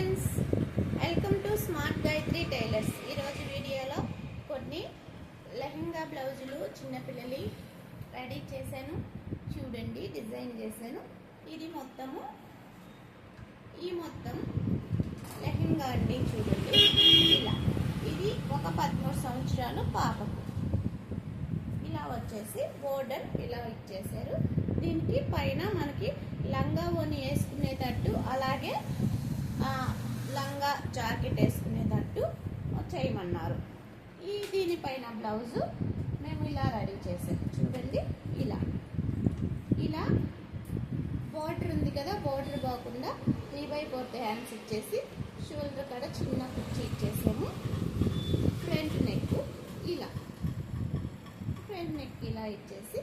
Friends, welcome to smart Gayatri tailors. ఈరోజు వీడియోలో కొన్ని లెహంగా బ్లౌజులు చిన్నపిల్లలు రెడీ చేశాను. చూడండి, డిజైన్ చేశాను. ఇది మొత్తం లెహంగా అండి. చూడండి, ఇలా ఇది ఒక 13 సంవత్సరాలు పాపకు. ఇలా వచ్చేసి బోర్డర్ ఇలా ఇచ్చేసారు. దీనికి పైన మనకి లంగా ఓని వేసుకునేటట్టు, అలాగే లంగా జాకెట్ వేసుకునేటట్టు చేయమన్నారు. దీనిపైన బ్లౌజు మేము ఇలా రెడీ చేసాం. చూడండి, ఇలా బోర్డర్ ఉంది కదా, బోర్డర్ కాకుండా 3/4 హ్యాండ్స్ ఇచ్చేసి షోల్డర్ కాడ చిన్న కుర్చీ ఇచ్చేసాము. ఫ్రంట్ నెక్ ఇలా ఇచ్చేసి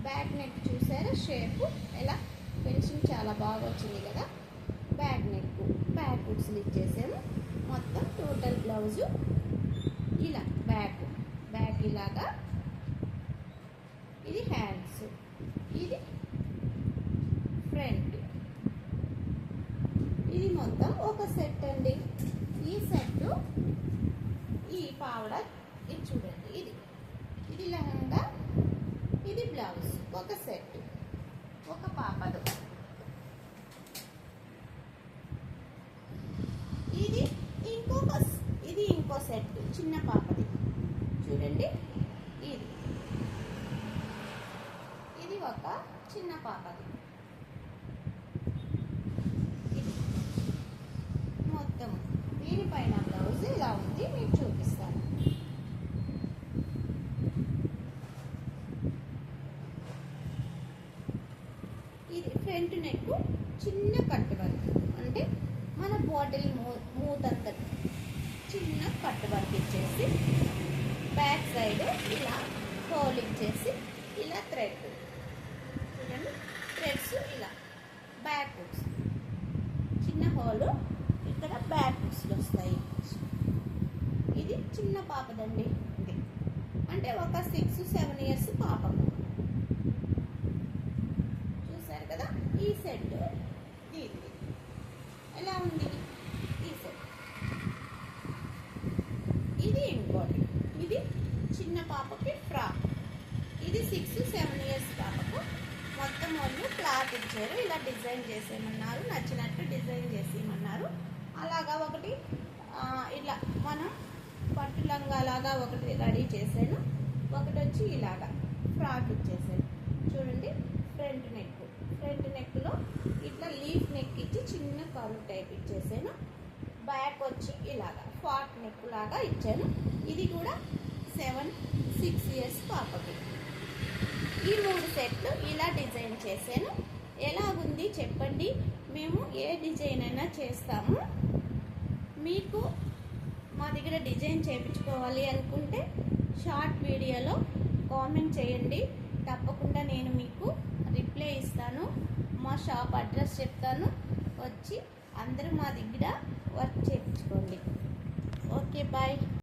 బ్యాక్ నెక్ చూసారా షేప్ ఎలా ఫినిషింగ్ చాలా బాగా వచ్చింది కదా. బ్యాక్ నెక్ బ్యాక్ హుక్స్లు ఇచ్చేసాము. మొత్తం టోటల్ బ్లౌజు ఇలా బ్యాక్ ఇలాగా. ఇది హ్యాండ్స్, ఇది ఫ్రంట్. ఇది మొత్తం ఒక సెట్ అండి. ఈ సెట్ ఈ పావడ ఇది చూడండి, ఇది లెహంగా, ఇది బ్లౌజ్. ఒక సెట్, ఒక పాపదు. ఇది ఇంకో సెట్ చిన్న పాపది. చూడండి, ఇది ఒక చిన్న పాపది. ఇది మొత్తం దీనిపైన బ్లౌజ్ ఇలా ఉంది, మీకు చూపిస్తాను. ఇది ఫ్రంట్ నెక్ చిన్న కట్ వర్క్, అంటే మన బాటిల్ మూతంత చిన్న కట్ వర్క్ ఇచ్చేసి, బ్యాక్ సైడ్ ఇలా హోల్ ఇచ్చేసి, ఇలా థ్రెడ్ చూడండి, థ్రెడ్స్ ఇలా బ్యాక్ హుక్స్, చిన్న హోలు ఇక్కడ బ్యాక్ హుక్స్లు వస్తాయి. ఇది చిన్న పాపదండి. ఇది అంటే ఒక 6-7 ఇయర్స్ పాపకు. చూసారు కదా, ఈ సెట్ దీనిది ఎలా ఉంది. ఈ సెట్ ఇది ఇంకోటి, ఇది చిన్న పాపకి ఫ్రాక్. ఇది 6-7 ఇయర్స్ పాపకు. మొత్తం వాళ్ళు క్లాత్ ఇచ్చారు, ఇలా డిజైన్ చేసేయమన్నారు. నచ్చినట్టు డిజైన్ చేసేయమన్నారు. అలాగా ఒకటి ఇలా మనం పట్టు లంగా లాగా ఒకటి రెడీ చేశాను. ఒకటి వచ్చి ఇలాగా ఫ్రాక్ ఇచ్చేసాను. చూడండి, ఫ్రంట్ నెక్లో ఇట్లా లీఫ్ నెక్ ఇచ్చి చిన్న కర్వ్ టైప్ ఇచ్చేసాను. బ్యాక్ వచ్చి ఇలాగా ఫాట్ నెక్ లాగా ఇచ్చాను. ఇది కూడా 7-6 ఇయర్స్ పాపకి. ఈ 3 సెట్లు ఇలా డిజైన్ చేశాను. ఎలాగుంది చెప్పండి. మేము ఏ డిజైన్ అయినా చేస్తాము. మీకు మా దగ్గర డిజైన్ చేయించుకోవాలి అనుకుంటే షార్ట్ వీడియోలో కామెంట్ చేయండి. తప్పకుండా నేను మీకు రిప్లై ఇస్తాను. మా షాప్ అడ్రస్ చెప్తాను. వచ్చి అందరూ మా దగ్గర